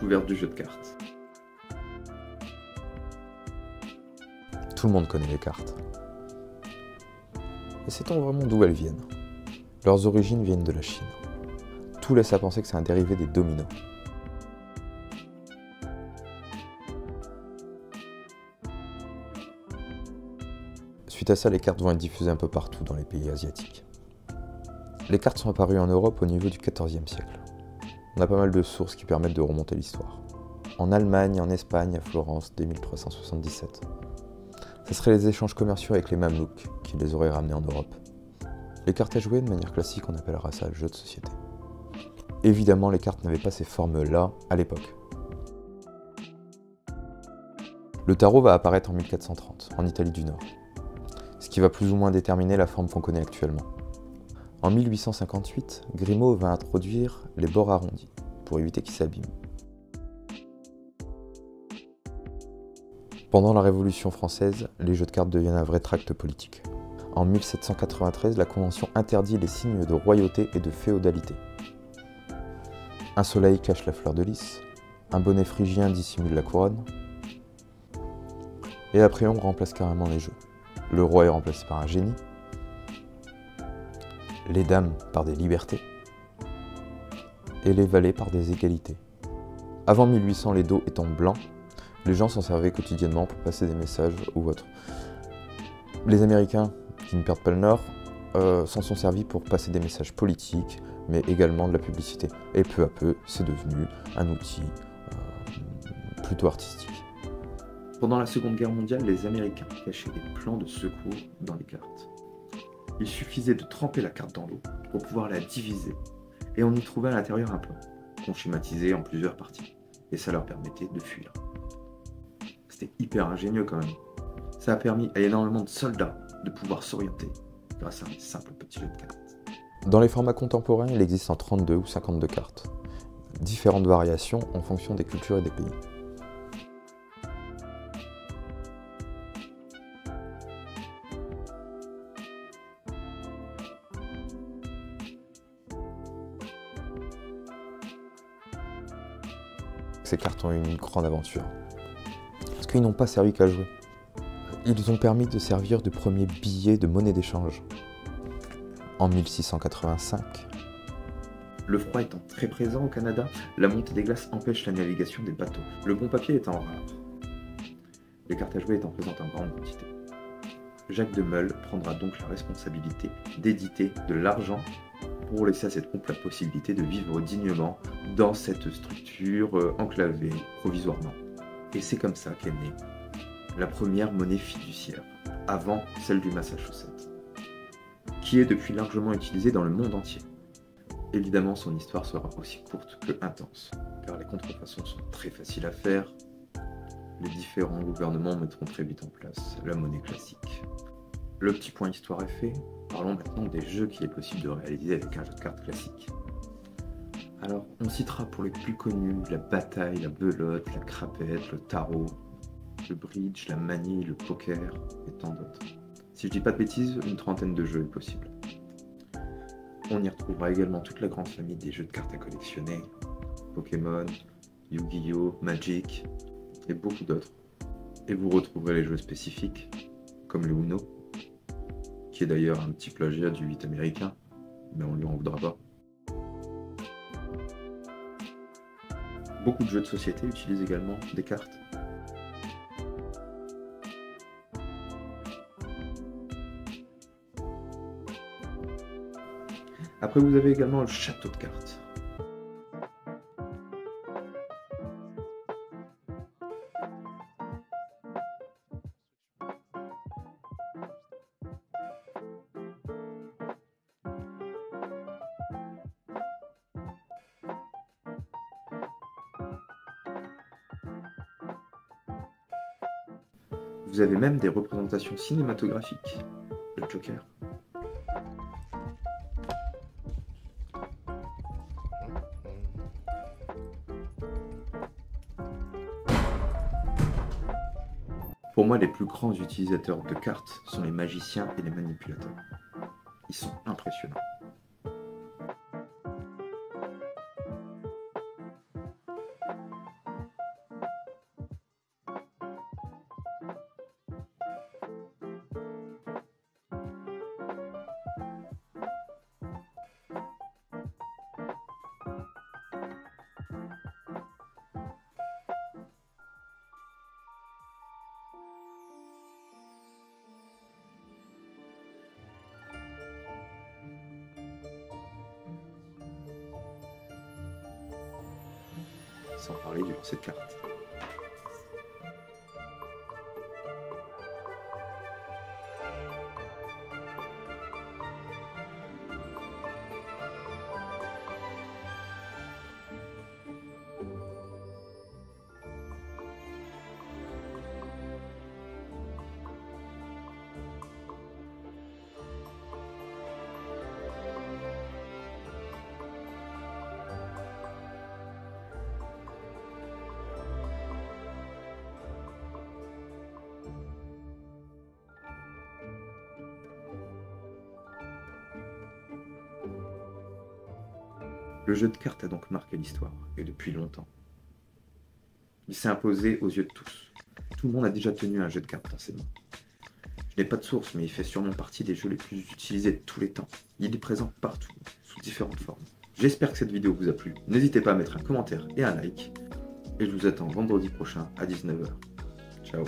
découverte du jeu de cartes. Tout le monde connaît les cartes. Et sait-on vraiment d'où elles viennent? Leurs origines viennent de la Chine. Tout laisse à penser que c'est un dérivé des dominos. Suite à ça, les cartes vont être diffusées un peu partout dans les pays asiatiques. Les cartes sont apparues en Europe au niveau du XIVe siècle. On a pas mal de sources qui permettent de remonter l'histoire. En Allemagne, en Espagne, à Florence, dès 1377. Ce seraient les échanges commerciaux avec les Mamelouks qui les auraient ramenés en Europe. Les cartes à jouer, de manière classique, on appellera ça le jeu de société. Évidemment, les cartes n'avaient pas ces formes-là à l'époque. Le tarot va apparaître en 1430, en Italie du Nord, ce qui va plus ou moins déterminer la forme qu'on connaît actuellement. En 1858, Grimaud va introduire les bords arrondis, pour éviter qu'ils s'abîment. Pendant la Révolution française, les jeux de cartes deviennent un vrai tract politique. En 1793, la Convention interdit les signes de royauté et de féodalité. Un soleil cache la fleur de lys, un bonnet phrygien dissimule la couronne, et après on remplace carrément les jeux. Le roi est remplacé par un génie, les dames par des libertés, et les valets par des égalités. Avant 1800, les dos étant blancs, les gens s'en servaient quotidiennement pour passer des messages ou autre. Les Américains, qui ne perdent pas le Nord, s'en sont servis pour passer des messages politiques, mais également de la publicité. Et peu à peu, c'est devenu un outil plutôt artistique. Pendant la Seconde Guerre mondiale, les Américains cachaient des plans de secours dans les cartes. Il suffisait de tremper la carte dans l'eau pour pouvoir la diviser, et on y trouvait à l'intérieur un plan, qu'on schématisait en plusieurs parties, et ça leur permettait de fuir. C'était hyper ingénieux quand même. Ça a permis à énormément de soldats de pouvoir s'orienter grâce à un simple petit jeu de cartes. Dans les formats contemporains, il existe en 32 ou 52 cartes. Différentes variations en fonction des cultures et des pays. Ces cartes ont eu une grande aventure. Parce qu'ils n'ont pas servi qu'à jouer. Ils ont permis de servir de premiers billets de monnaie d'échange. En 1685. Le froid étant très présent au Canada, la montée des glaces empêche la navigation des bateaux, le bon papier étant rare. Les cartes à jouer étant présentes en grande quantité. Jacques de Meule prendra donc la responsabilité d'éditer de l'argent pour laisser à cette couple la possibilité de vivre dignement dans cette structure enclavée provisoirement. Et c'est comme ça qu'est née la première monnaie fiduciaire, avant celle du Massachusetts, qui est depuis largement utilisée dans le monde entier. Évidemment, son histoire sera aussi courte que intense, car les contrefaçons sont très faciles à faire. Les différents gouvernements mettront très vite en place la monnaie classique. Le petit point histoire est fait, parlons maintenant des jeux qu'il est possible de réaliser avec un jeu de cartes classique. Alors, on citera pour les plus connus la bataille, la belote, la crapette, le tarot, le bridge, la manie, le poker et tant d'autres. Si je dis pas de bêtises, une trentaine de jeux est possible. On y retrouvera également toute la grande famille des jeux de cartes à collectionner, Pokémon, Yu-Gi-Oh, Magic et beaucoup d'autres. Et vous retrouverez les jeux spécifiques, comme le Uno, qui est d'ailleurs un petit plagiat du 8 américain, mais on lui en voudra pas. Beaucoup de jeux de société utilisent également des cartes. Après, vous avez également le château de cartes. Vous avez même des représentations cinématographiques. Le Joker. Pour moi, les plus grands utilisateurs de cartes sont les magiciens et les manipulateurs. Ils sont impressionnants. sans parler du lancer de cartes. Le jeu de cartes a donc marqué l'histoire, et depuis longtemps. Il s'est imposé aux yeux de tous. Tout le monde a déjà tenu un jeu de cartes dans ses mains. Je n'ai pas de source, mais il fait sûrement partie des jeux les plus utilisés de tous les temps. Il est présent partout, sous différentes formes. J'espère que cette vidéo vous a plu. N'hésitez pas à mettre un commentaire et un like. Et je vous attends vendredi prochain à 19 h. Ciao.